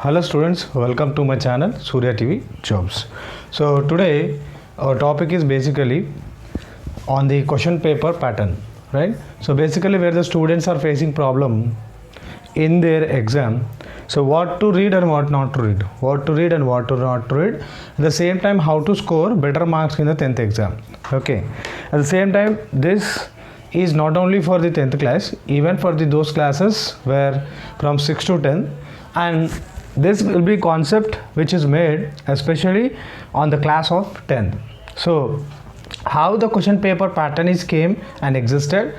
Hello students, welcome to my channel Surya TV Jobs. So today our topic is basically on the question paper pattern, right? So basically where the students are facing problem in their exam. So what to read and what not to read, what to read and what to not to read. At the same time how to score better marks in the 10th exam. Okay. At the same time this is not only for the 10th class, even for those classes where from 6 to 10, and this will be concept which is made especially on the class of 10th. So how the question paper pattern is came and existed.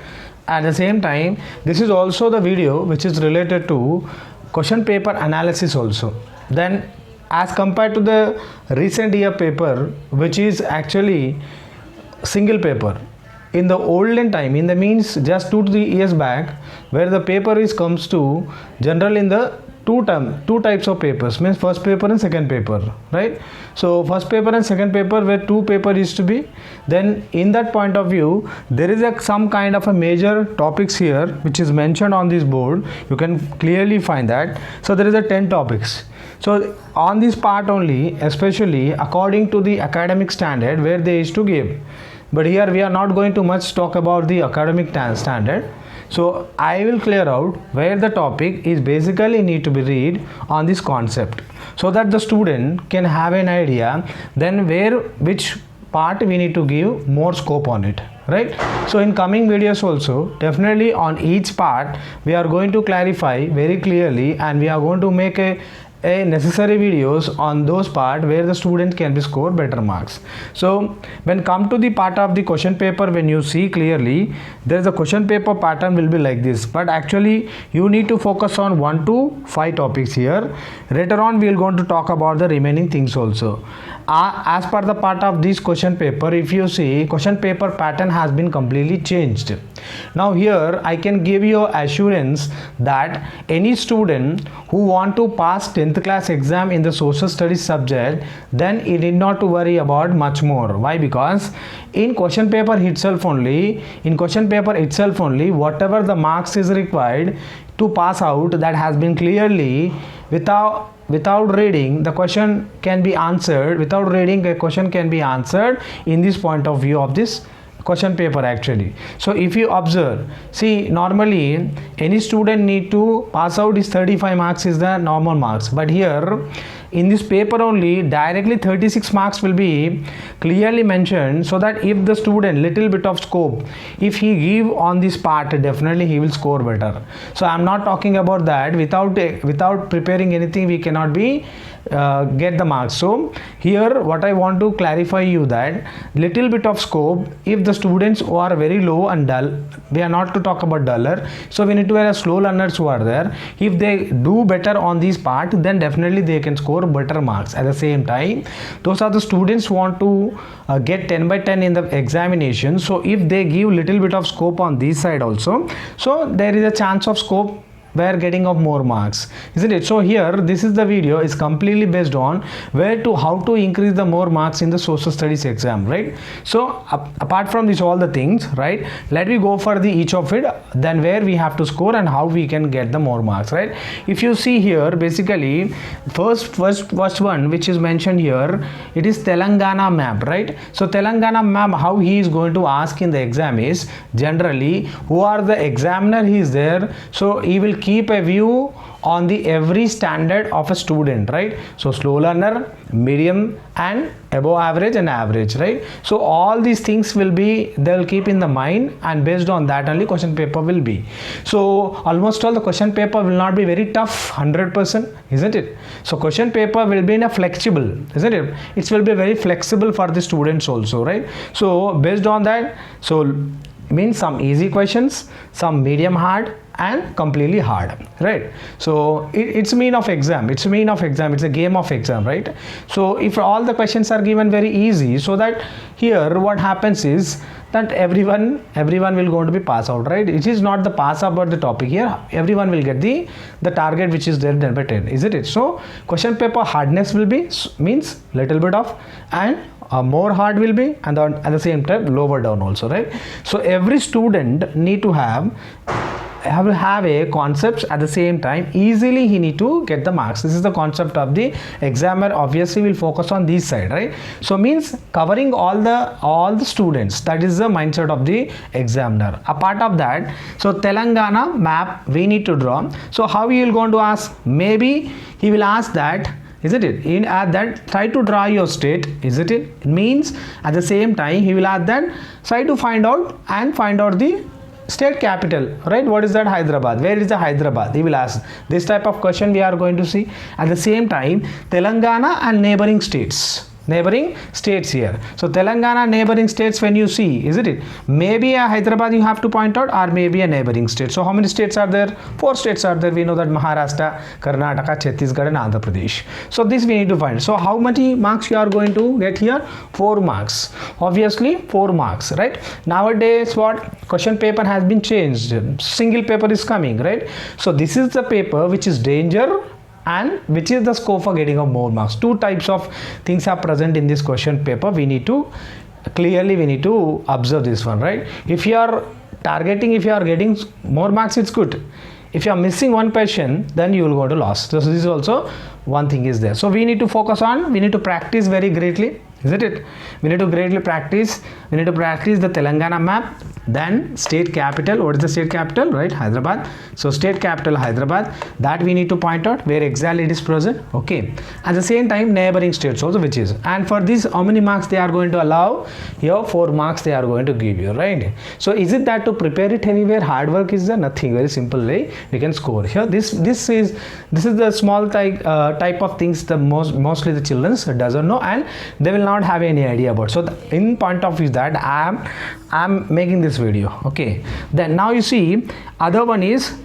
At the same time this is also the video which is related to question paper analysis also. Then as compared to the recent year paper which is actually single paper, in the olden time, in the means just 2 to 3 years back, where the paper is comes to general in the two types of papers, means first paper and second paper, right? So first paper and second paper where two paper is to be, then in that point of view there is some kind of a major topics here which is mentioned on this board. You can clearly find that. So there is a 10 topics. So on this part only, especially according to the academic standard where they is to give, but here we are not going to much talk about the academic standard. So I will clear out where the topic is basically need to be read on this concept, so that the student can have an idea then which part we need to give more scope on it, right? So in coming videos also definitely on each part we are going to clarify very clearly, and we are going to make a necessary videos on those part where the student can be score better marks. So when come to the part of the question paper, when you see clearly there is a question paper pattern will be like this, but actually you need to focus on 1 to 5 topics here. Later on we will going to talk about the remaining things also. As per the part of this question paper, if you see question paper pattern has been completely changed. Now here I can give you assurance that any student who want to pass 10th class exam in the social studies subject, then he need not to worry about much more. Why? Because in question paper itself only, whatever the marks is required to pass out, that has been clearly without reading the question can be answered, without reading a question can be answered in this point of view of this question paper actually. So if you observe, see normally any student need to pass out is 35 marks is the normal marks, but here in this paper only directly 36 marks will be clearly mentioned, so that if the student little bit of scope if he give on this part, definitely he will score better. So I am not talking about that without preparing anything we cannot be get the marks. So here what I want to clarify you that little bit of scope, if the students who are very low and dull, we are not to talk about duller, so we need to have slow learners who are there, if they do better on this part, then definitely they can score better marks. At the same time those are the students who want to get 10 by 10 in the examination, so if they give little bit of scope on this side also, so there is a chance of scope where getting of more marks, isn't it? So here this is the video is completely based on how to increase the more marks in the social studies exam, right? So apart from this all the things, right, let me go for the each of it, then where we have to score and how we can get the more marks, right? If you see here basically first one which is mentioned here, it is Telangana map, right? So Telangana map, how he is going to ask in the exam is generally who are the examiner he is there, so he will keep a view on the every standard of a student, right? So slow learner, medium and above average and average, right? So all these things will be, they will keep in the mind, and based on that only question paper will be. So almost all the question paper will not be very tough 100%, isn't it? So question paper will be in a flexible, isn't it? It will be very flexible for the students also, right? So based on that, so means some easy questions, some medium hard and completely hard, right? So it's mean of exam, it's a game of exam, right? So if all the questions are given very easy, so that here what happens is that everyone will going to be pass out, right? It is not the pass about the topic here, everyone will get the target which is there 10 by 10, isn't it? So question paper hardness will be means little bit of, and more hard will be, and at the same time lower down also, right? So every student need to have have a concepts at the same time, easily he need to get the marks. This is the concept of the examiner. Obviously will focus on this side, right? So means covering all the students. That is the mindset of the examiner. Apart of that, so Telangana map we need to draw. So how he will going to ask? Maybe he will ask that, isn't it? In at that, try to draw your state, isn't it? It means at the same time he will ask that, try to find out the state capital, right? What is that? Hyderabad. Where is the Hyderabad? He will ask. This type of question we are going to see. At the same time, Telangana and neighboring states here. So Telangana neighboring states, when you see, isn't it? Maybe a Hyderabad you have to point out, or maybe a neighboring state. So how many states are there? 4 states are there. We know that Maharashtra, Karnataka, Chhattisgarh and Andhra Pradesh. So this we need to find. So how many marks you are going to get here? 4 marks. Obviously 4 marks, right? Nowadays what? Question paper has been changed. Single paper is coming, right? So this is the paper which is danger and which is the scope for getting of more marks. 2 types of things are present in this question paper. We need to observe this one, right? If you are targeting, if you are getting more marks, it's good. If you are missing one question, then you will go to loss. So this is also one thing is there. So we need to focus on, we need to practice very greatly, isn't it? We need to greatly practice. We need to practice the Telangana map. Then state capital. What is the state capital? Right, Hyderabad. So state capital Hyderabad, that we need to point out where exactly it is present. Okay. At the same time, neighboring states also, which is, and for this how many marks they are going to allow? Here 4 marks they are going to give you, right? So is it that to prepare it anywhere? Hard work is there? Nothing. Very simple way we can score here. This is the small type of things the mostly the children doesn't know, and they will not have any idea about. So in point of view that I'm making this video. Okay, then now you see other one is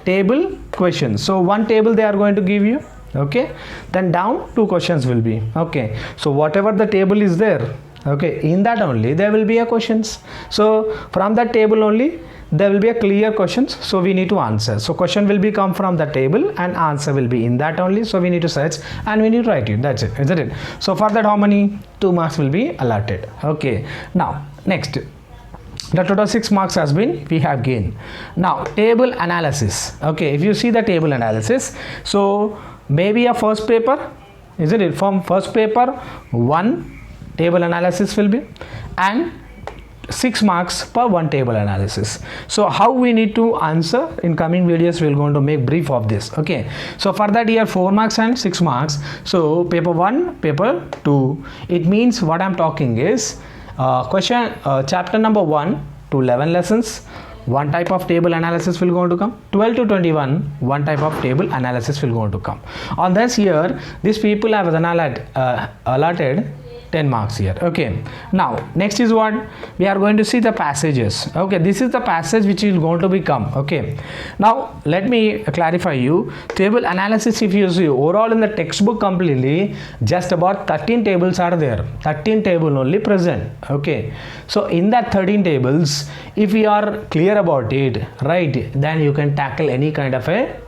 table questions. So one table they are going to give you. Okay, then down 2 questions will be. Okay, so whatever the table is there, okay, in that only there will be a questions. So from that table only there will be a clear questions, so we need to answer. So question will be come from the table and answer will be in that only. So we need to search and we need to write it. That's it, isn't it? So for that how many? 2 marks will be allotted. Okay, now next, the total 6 marks has been we have gained. Now table analysis. Okay, if you see the table analysis, so maybe a first paper, isn't it? From first paper 1 table analysis will be, and 6 marks per 1 table analysis. So how we need to answer in coming videos, we're going to make brief of this. Okay, so for that here 4 marks and 6 marks. So paper 1, paper 2, it means what I'm talking is chapter number 1 to 11 lessons, 1 type of table analysis will going to come. 12 to 21, 1 type of table analysis will going to come. On this here, these people have allotted 10 marks here. Okay, now next is what we are going to see, the passages. Okay, this is the passage which is going to become. Okay, now let me clarify you. Table analysis, if you see overall in the textbook completely, just about 13 tables are there. 13 table only present. Okay, so in that 13 tables, if you are clear about it, right, then you can tackle any kind of a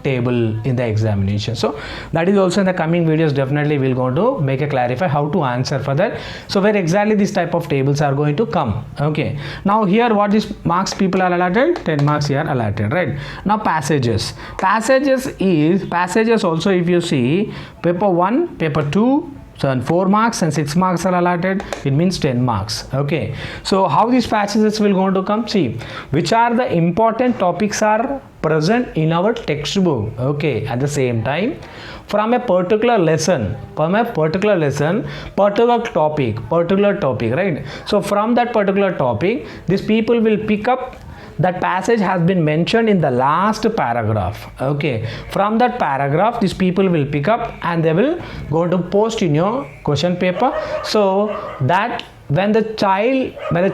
table in the examination. So that is also in the coming videos, definitely we'll going to make a clarify how to answer for that. So where exactly this type of tables are going to come. Okay, now here what these marks people are allotted, 10 marks here allotted, right? Now passages also, if you see paper 1, paper 2, so 4 marks and 6 marks are allotted, it means 10 marks. Okay, so how these passages will going to come? See, which are the important topics are present in our textbook. Okay, at the same time, from a particular lesson, particular topic, right? So from that particular topic, these people will pick up that passage has been mentioned in the last paragraph. Okay, from that paragraph these people will pick up and they will go to post in your question paper, so that when the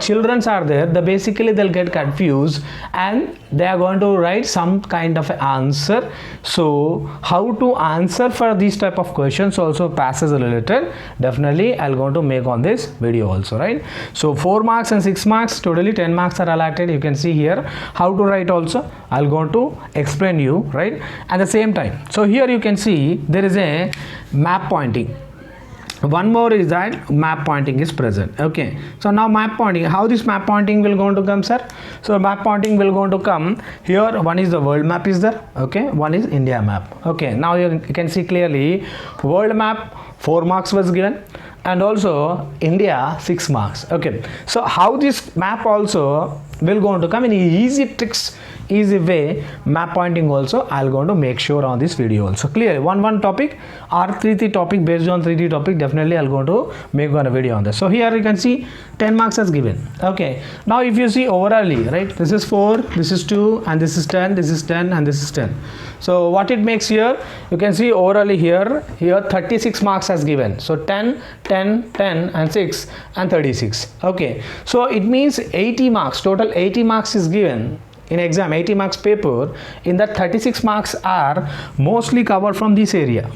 children are there, basically they'll get confused and they are going to write some kind of answer. So how to answer for these type of questions also passage related, definitely I'll going to make on this video also, right? So 4 marks and 6 marks, totally 10 marks are allotted. You can see here how to write also, I'll going to explain you, right, at the same time. So here you can see there is a map pointing. one more is that map pointing is present. Okay, so now map pointing, how this map pointing will going to come, sir? So map pointing will going to come here. One is the world map is there, okay, one is India map. Okay, now you can see clearly world map 4 marks was given, and also India 6 marks. Okay, so how this map also will going to come in easy tricks, easy way, map pointing also I'll going to make sure on this video also. Clear one topic or 3 topic, based on 3 topic, definitely I'll going to make one video on this. So here you can see 10 marks as given. Okay, now if you see overally, right, this is 4, this is 2, and this is 10, this is 10, and this is 10. So what it makes here, you can see overally here 36 marks as given. So 10, 10, 10, and 6, and 36. Okay, so it means 80 marks, total 80 marks is given in exam, 80 marks paper. In that 36 marks are mostly covered from this area,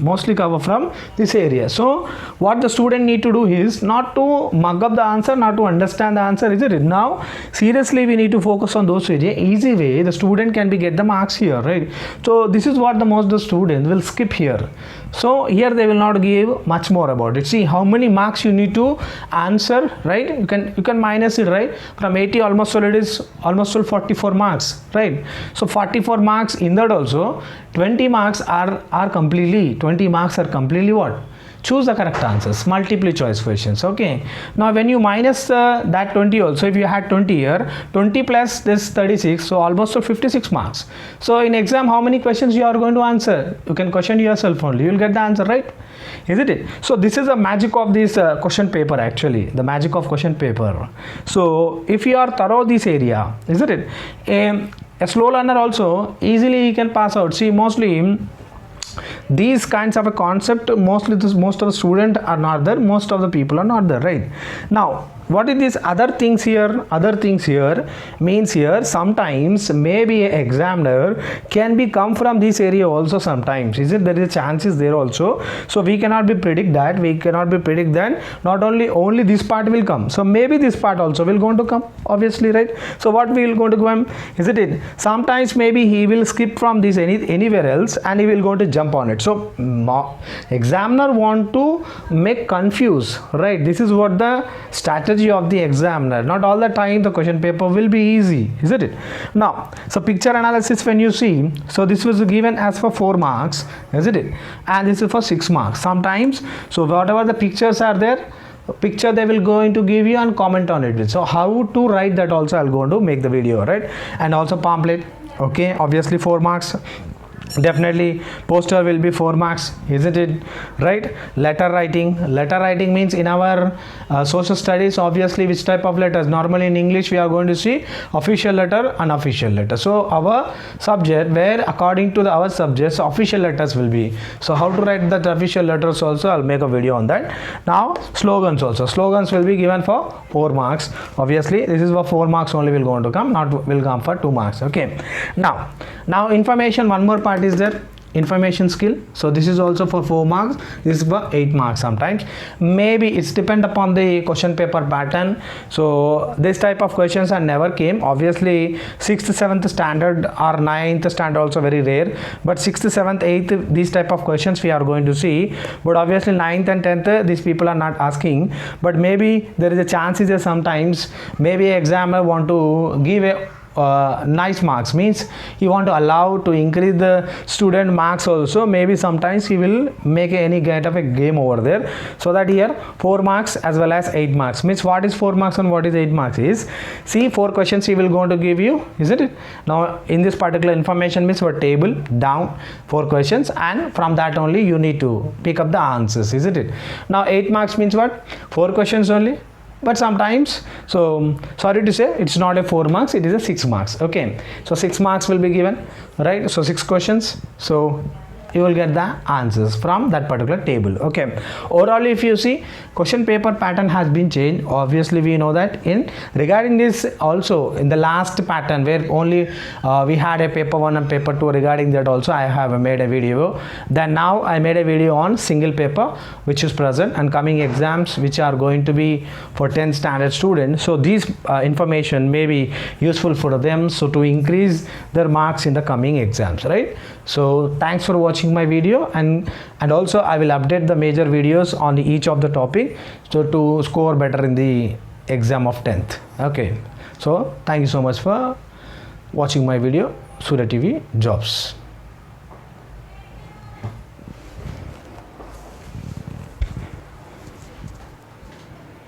so what the student need to do is not to mug up the answer, not to understand the answer, is it? Now seriously we need to focus on those areas. Easy way the student can be get the marks here, right? So this is what the most the student will skip here. So here they will not give much more about it. See how many marks you need to answer, right? You can minus it, right? From 80 almost all it is almost all 44 marks, right? So 44 marks, in that also 20 marks are completely, 20 marks are completely what? Choose the correct answers, multiple choice questions. Okay, now when you minus that 20 also, if you had 20 here, 20 plus this 36, so almost 56 marks. So in exam, how many questions you are going to answer? You can question yourself only, you will get the answer, right? Isn't it? So this is the magic of this question paper, actually, the magic of question paper. So if you are thorough this area, isn't it? A slow learner also easily he can pass out. See, mostly these kinds of a concept, most of the students are not there, most of the people are not there, right? Now what is this other things here? Other things here means here sometimes maybe an examiner can be come from this area also sometimes. Is it? There is a chances there also. So we cannot be predict that. We cannot be predict that. Not only this part will come. So maybe this part also will going to come. Obviously, right? So what we will going to come? Is it? Sometimes maybe he will skip from this anywhere else and he will going to jump on it. So examiner want to make confuse, right? This is what the strategy of the examiner. Not all the time the question paper will be easy, isn't it? Now, so picture analysis, when you see, so this was given as for 4 marks, isn't it? And this is for 6 marks. Sometimes, so whatever the pictures are there, picture they will going to give you and comment on it. So how to write that also I'll go to make the video, right? And also pamphlet, okay, obviously 4 marks. Definitely poster will be 4 marks, isn't it? Right? Letter writing means in our social studies, obviously which type of letters? Normally in English we are going to see official letter, unofficial letter. So our subject, where according to our subjects official letters will be. So how to write that official letters also I'll make a video on that. Now slogans also, slogans will be given for 4 marks. Obviously this is for 4 marks only will going to come, not will come for 2 marks. Okay, now information, one more part is there, information skill. So this is also for 4 marks, this is for 8 marks. Sometimes maybe it's depend upon the question paper pattern. So this type of questions are never came. Obviously 6th 7th standard or 9th standard also very rare, but 6th 7th 8th these type of questions we are going to see. But obviously 9th and 10th these people are not asking, but maybe there is a chance is there sometimes maybe examiner want to give a nice marks, means he want to allow to increase the student marks also. Maybe sometimes he will make any kind of a game over there, so that here 4 marks as well as 8 marks. Means what is 4 marks and what is 8 marks is, see 4 questions he will going to give you, isn't it? Now in this particular information means for table down 4 questions, and from that only you need to pick up the answers, isn't it? Now 8 marks means what? 4 questions only. But sometimes, so sorry to say, it's not a 4 marks, it is a 6 marks. Okay, so 6 marks will be given, right? So 6 questions, so you will get the answers from that particular table. Okay, overall if you see, question paper pattern has been changed. Obviously we know that in regarding this also, in the last pattern where only we had a paper 1 and paper 2, regarding that also I have made a video. Then now I made a video on single paper which is present and coming exams which are going to be for 10th standard students. So these information may be useful for them, so to increase their marks in the coming exams, right? So thanks for watching. watching my video, and also I will update the major videos on each of the topic, so to score better in the exam of 10th. Okay, so thank you so much for watching my video. Surya TV Jobs.